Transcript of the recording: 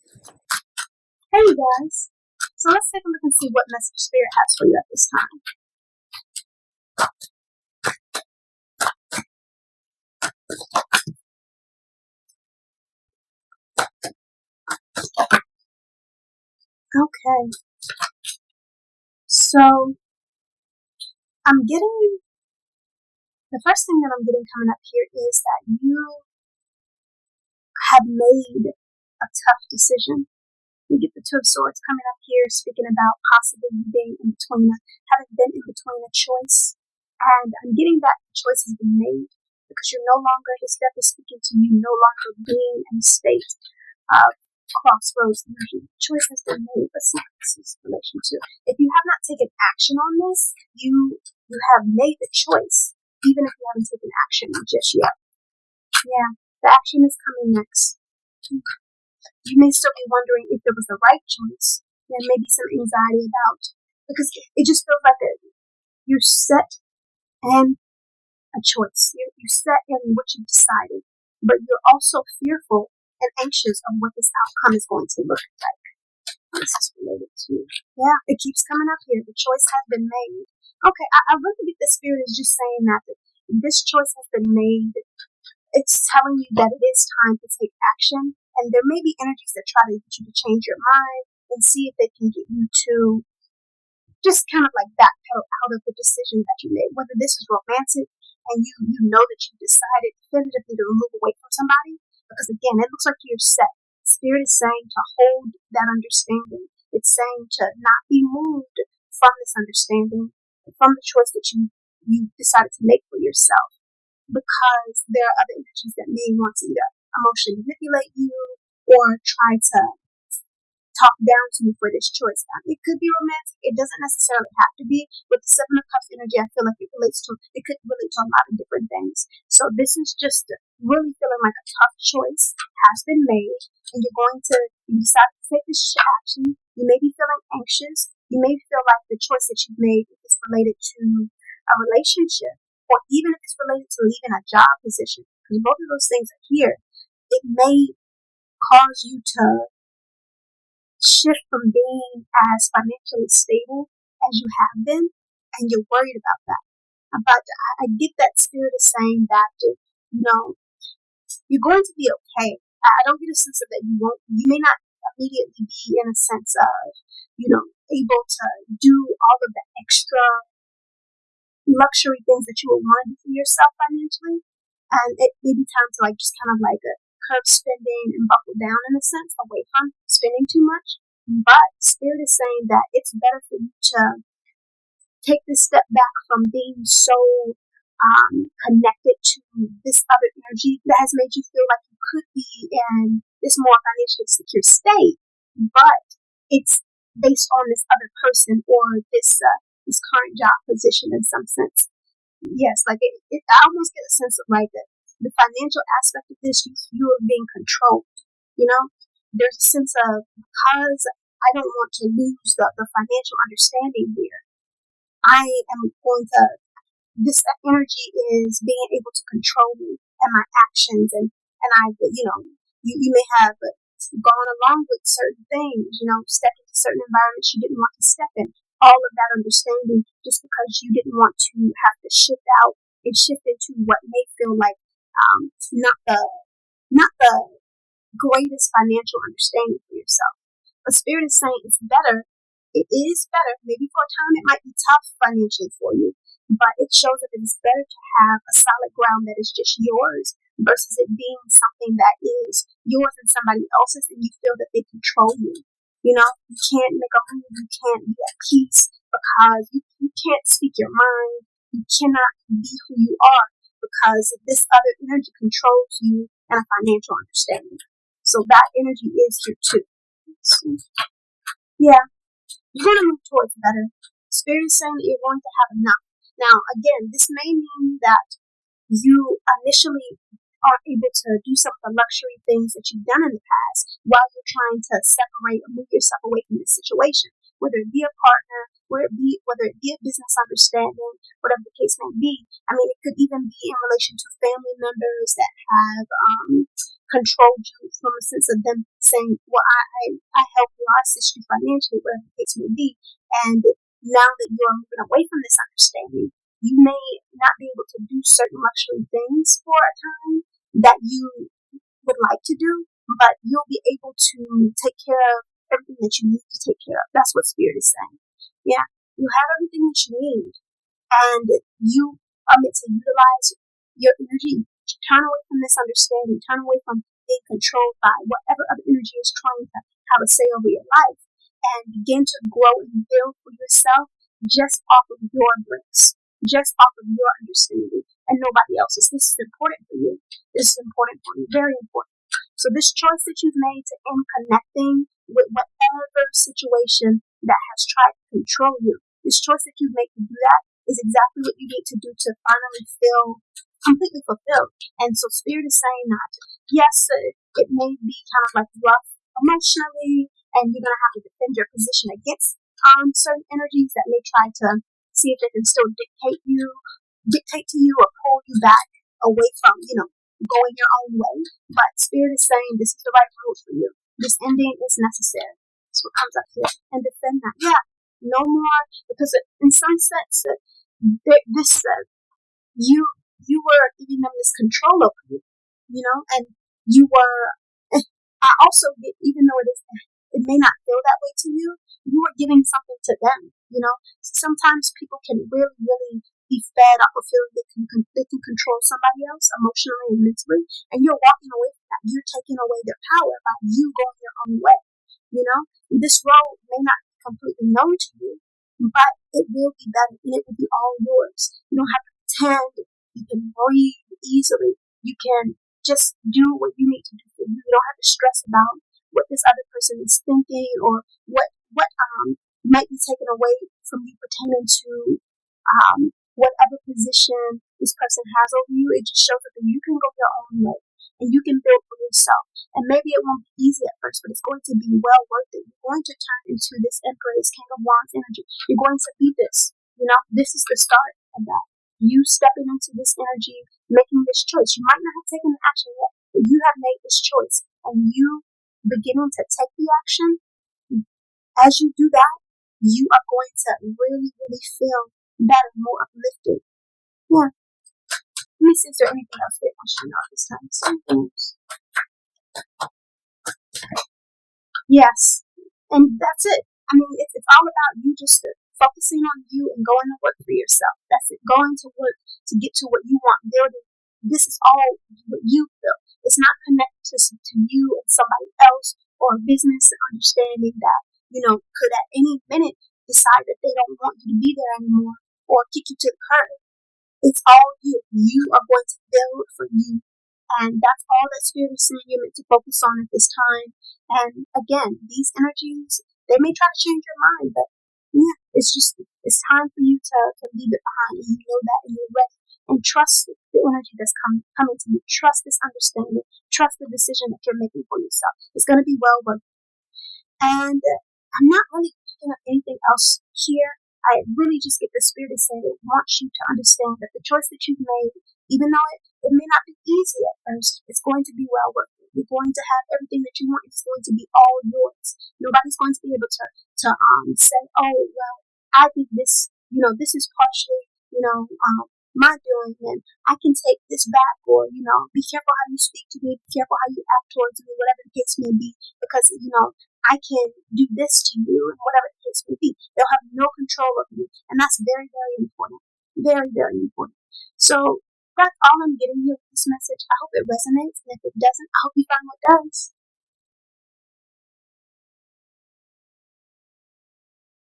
Hey you guys, so let's take a look and see what message Spirit has for you at this time. Okay, so the first thing that I'm getting coming up here is that you have made a tough decision. We get the Two of Swords coming up here, speaking about possibly being having been in between a choice. And I'm getting that the choice has been made because you're no longer, his death is speaking to you, no longer being in a state of crossroads energy. The choice has been made. Let's see what this is in relation to. If you have not taken action on this, you have made the choice, even if you haven't taken action just yet. Yeah, the action is coming next. You may still be wondering if it was the right choice. There may be some anxiety about, because it just feels like you're set in a choice. You're set in what you've decided, but you're also fearful and anxious of what this outcome is going to look like. This is related to, yeah, it keeps coming up here. The choice has been made. Okay, I really get the Spirit is just saying that this choice has been made. It's telling you that it is time to take action. And there may be energies that try to get you to change your mind and see if they can get you to just kind of like backpedal out of the decision that you made. Whether this is romantic and you know that you decided definitively to move away from somebody. Because again, it looks like you're set. Spirit is saying to hold that understanding. It's saying to not be moved from this understanding, from the choice that you decided to make for yourself. Because there are other energies that may want to either emotionally manipulate you or try to talk down to you for this choice. It could be romantic. It doesn't necessarily have to be. With the Seven of Cups energy, I feel like it could relate to a lot of different things. So this is just really feeling like a tough choice has been made, and you decide to take this action. You may be feeling anxious. You may feel like the choice that you've made is related to a relationship, or even if it's related to leaving a job position, because both of those things are here. It may cause you to shift from being as financially stable as you have been, and you're worried about that. I get that Spirit is saying that, you're going to be okay. I don't get a sense of that you may not immediately be in a sense of, able to do all of the extra luxury things that you would want to do for yourself financially. And it may be time to just kind of curb spending and buckle down in a sense, away from spending too much. But Spirit is saying that it's better for you to take this step back from being so connected to this other energy that has made you feel like you could be in this more financially secure state, but it's based on this other person or this current job position in some sense. Yes, I almost get a sense of the financial aspect of this, you are being controlled. There's a sense of, because I don't want to lose the financial understanding here, this energy is being able to control me and my actions, and you may have gone along with certain things, stepped into certain environments you didn't want to step in. All of that understanding just because you didn't want to have to shift out and shift into what may feel like not the greatest financial understanding for yourself. But Spirit is saying it's better. It is better. Maybe for a time it might be tough financially for you, but it shows that it's better to have a solid ground that is just yours versus it being something that is yours and somebody else's, and you feel that they control you. You can't make a move. You can't be at peace because you can't speak your mind. You cannot be who you are because this other energy controls you and a financial understanding. So that energy is here too. So, yeah, you're going to move towards better. Spirit is saying that you're going to have enough. Now, again, this may mean that you initially are able to do some of the luxury things that you've done in the past while you're trying to separate or move yourself away from this situation, whether it be a partner, whether it be a business understanding, whatever the case may be. I mean, it could even be in relation to family members that have controlled you from a sense of them saying, well, I help you, I assist you financially, whatever the case may be. And now that you're moving away from this understanding, you may not be able to do certain luxury things for a time that you would like to do, but you'll be able to take care of everything that you need to take care of. That's what Spirit is saying. Yeah, you have everything that you need, and you are meant to utilize your energy. Turn away from this understanding. Turn away from being controlled by whatever other energy is trying to have a say over your life, and begin to grow and build for yourself just off of your bricks, just off of your understanding, and nobody else's. This is important for you. This is important for you. Very important. So this choice that you've made to end connecting with whatever situation that has tried to control you, this choice that you've made to do that is exactly what you need to do to finally feel completely fulfilled. And so Spirit is saying that, yes, it may be kind of like rough emotionally, and you're going to have to defend your position against certain energies that may try to see if they can still dictate to you or pull you back away from, going your own way. But Spirit is saying this is the right road for you. This ending is necessary. That's what comes up here. And defend that. Yeah, no more, because in some sense, you were giving them this control over you, and you were, I also get, even though it may not feel that way to you, you were giving something to them, Sometimes people can really, really be fed off of feeling they can control somebody else emotionally and mentally, and you're walking away from that. You're taking away their power by you going your own way, This road may not be completely known to you, but it will be better, and it will be all yours. You don't have to pretend. You can breathe easily. You can just do what you need to do for you. You don't have to stress about what this other person is thinking or what might be taken away from you pertaining to whatever position this person has over you. It just shows that you can go your own way and you can build for yourself. And maybe it won't be easy at first, but it's going to be well worth it. You're going to turn into this Emperor, this King of Wands energy. You're going to be this. This is the start of that. You stepping into this energy, making this choice. You might not have taken the action yet, but you have made this choice. And you beginning to take the action, as you do that, you are going to really, really feel better, more uplifted. Yeah. Let me see if there's anything else they want you to know this time. Something else. Yes. And that's it. I mean, it's all about you just focusing on you and going to work for yourself. That's it. Going to work to get to what you want. Building. This is all what you feel. It's not connected to you and somebody else or a business and understanding that, could at any minute decide that they don't want you to be there anymore or kick you to the curb. It's all you. You are going to build for you. And that's all that Spirit is saying you're meant to focus on at this time. And again, these energies, they may try to change your mind, but yeah, it's time for you to leave it behind, and you know that, and you're ready. And trust the energy that's coming to you. Trust this understanding. Trust the decision that you're making for yourself. It's going to be well worth it. And I'm not really picking up anything else here. I really just get the Spirit of saying it wants you to understand that the choice that you've made, even though it may not be easy at first, it's going to be well worth it. You're going to have everything that you want. It's going to be all yours. Nobody's going to be able to say, oh, well, I think this, this is partially, my doing, and I can take this back, or, be careful how you speak to me, be careful how you act towards me, whatever the case may be, because, I can do this to you, and whatever the case may be. They'll have no control of you, and that's very, very important. Very, very important. So that's all I'm getting here with this message. I hope it resonates, and if it doesn't, I hope you find what does.